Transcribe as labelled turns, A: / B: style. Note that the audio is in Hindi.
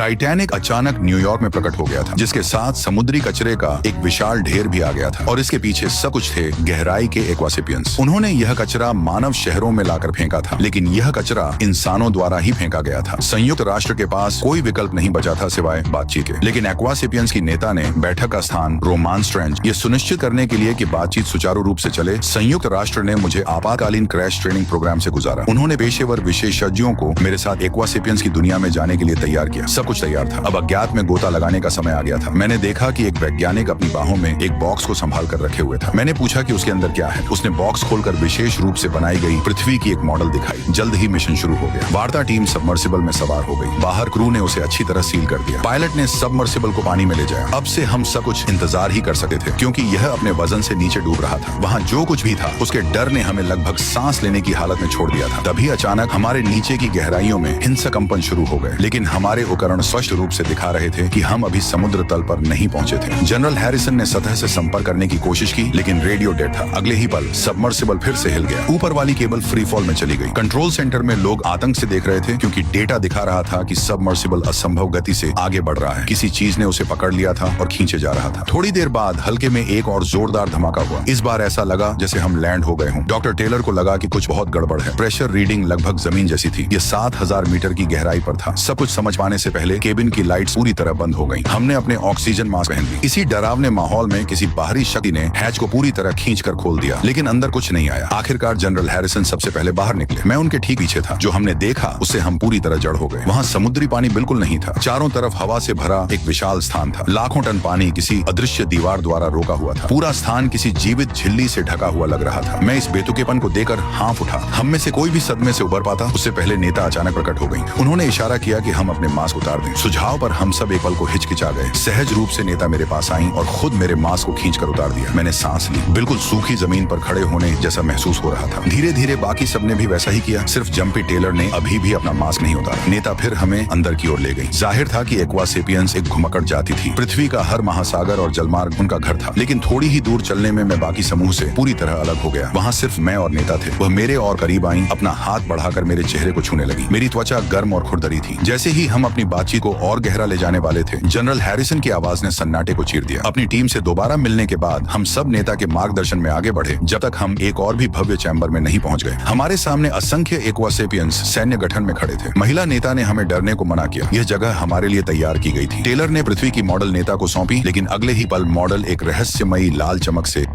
A: टाइटैनिक अचानक न्यूयॉर्क में प्रकट हो गया था, जिसके साथ समुद्री कचरे का एक विशाल ढेर भी आ गया था और इसके पीछे सब कुछ थे गहराई के एक्वासेपियंस। उन्होंने यह कचरा मानव शहरों में लाकर फेंका था, लेकिन यह कचरा इंसानों द्वारा ही फेंका गया था। संयुक्त राष्ट्र के पास कोई विकल्प नहीं बचा था सिवाय बातचीत के, लेकिन एक्वासेपियंस की नेता ने बैठक का स्थान रोमांस ट्रेंच ये सुनिश्चित करने के लिए कि बातचीत सुचारू रूप से चले, संयुक्त राष्ट्र ने मुझे आपातकालीन क्रैश ट्रेनिंग प्रोग्राम से गुजारा। उन्होंने पेशेवर विशेषज्ञों को मेरे साथ एक्वासेपियंस की दुनिया में जाने के लिए तैयार किया। सब कुछ तैयार था। अब अज्ञात में गोता लगाने का समय आ गया था। मैंने देखा कि एक वैज्ञानिक अपनी बाहों में एक बॉक्स को संभाल कर रखे हुए था। मैंने पूछा कि उसके अंदर क्या है। उसने बॉक्स खोलकर विशेष रूप से बनाई गई पृथ्वी की एक मॉडल दिखाई। जल्द ही मिशन शुरू हो गया। वार्ता टीम सबमर्सिबल में सवार हो गई। बाहर क्रू ने उसे अच्छी तरह सील कर दिया। पायलट ने सबमर्सिबल को पानी में ले जाया। अब से हम सब कुछ इंतजार ही कर सकते थे, क्योंकि यह अपने वजन से नीचे डूब रहा था। वहाँ जो कुछ भी था उसके डर ने हमें लगभग सांस लेने की हालत में छोड़ दिया था। तभी अचानक हमारे नीचे की गहराइयों में हिंसक कंपन शुरू हो गए, लेकिन हमारे उपकरण स्पष्ट रूप से दिखा रहे थे कि हम अभी समुद्र तल पर नहीं पहुंचे थे। जनरल हैरिसन ने सतह से संपर्क करने की कोशिश की, लेकिन रेडियो डेड था। अगले ही पल सबमर्सिबल फिर से हिल गया। ऊपर वाली केबल फ्री फॉल में चली गई। कंट्रोल सेंटर में लोग आतंक से देख रहे थे, क्योंकि डेटा दिखा रहा था कि सबमर्सिबल असंभव गति से आगे बढ़ रहा है। किसी चीज ने उसे पकड़ लिया था और खींचे जा रहा था। थोड़ी देर बाद हल्के में एक और जोरदार धमाका हुआ। इस बार ऐसा लगा जैसे हम लैंड हो गए हों। डॉक्टर टेलर को लगा कि कुछ बहुत गड़बड़ है। प्रेशर रीडिंग लगभग जमीन जैसी थी। ये 7000 मीटर की गहराई पर था। सब कुछ समझ पाने से पहले केबिन की लाइट्स पूरी तरह बंद हो गई। हमने अपने ऑक्सीजन मास्क पहन ली। इसी डरावने माहौल में किसी बाहरी शक्ति ने हैच को पूरी तरह खींचकर खोल दिया, लेकिन अंदर कुछ नहीं आया। आखिरकार जनरल हैरिसन सबसे पहले बाहर निकले। मैं उनके ठीक पीछे था। जो हमने देखा उससे हम पूरी तरह जड़ हो गए। वहाँ समुद्री पानी बिल्कुल नहीं था। चारों तरफ हवा से भरा एक विशाल स्थान था। लाखों टन पानी किसी अदृश्य दीवार द्वारा रोका हुआ था। पूरा स्थान किसी जीवित झिल्ली से ढका हुआ लग रहा था। मैं इस बेतुकेपन को देखकर हाँफ उठा। हम में से कोई भी सदमे से उबर पाता उससे पहले नेता अचानक प्रकट हो गई। उन्होंने इशारा किया कि हम अपने मास्क उतार दें। सुझाव पर हम सब एक पल को हिचकिचा गए। सहज रूप से नेता मेरे पास आई और खुद मेरे मास्क को खींचकर उतार दिया। मैंने सांस ली। बिल्कुल सूखी जमीन पर खड़े होने जैसा महसूस हो रहा था। धीरे धीरे बाकी सबने भी वैसा ही किया। सिर्फ जंपी टेलर ने अभी भी अपना मास्क नहीं उतारा। नेता फिर हमें अंदर की ओर ले गई। जाहिर था कि एक्वासेपियंस एक घुमक्कड़ जाति थी। पृथ्वी का हर महासागर और जलमार्ग उनका घर था, लेकिन थोड़ी ही दूर चलने में मैं बाकी समूह से पूरी तरह अलग हो गया। वहाँ सिर्फ मैं और नेता थे। वह मेरे और करीब आई, अपना हाथ बढ़ाकर मेरे चेहरे को छूने लगी। मेरी त्वचा गर्म और खुरदरी थी। जैसे ही हम अपनी बातचीत को और गहरा ले जाने वाले थे, जनरल हैरिसन की आवाज ने सन्नाटे को चीर दिया। अपनी टीम से दोबारा मिलने के बाद हम सब नेता के मार्गदर्शन में आगे बढ़े, जब तक हम एक और भी भव्य चैम्बर में नहीं पहुंच गए। हमारे सामने असंख्य एक्वासेपियंस सैन्य गठन में खड़े थे। महिला नेता ने हमें डरने को मना किया। यह जगह हमारे लिए तैयार की गई थी। टेलर ने पृथ्वी की मॉडल नेता को सौंपी, लेकिन अगले ही पल मॉडल एक रहस्यमयी लाल चमक से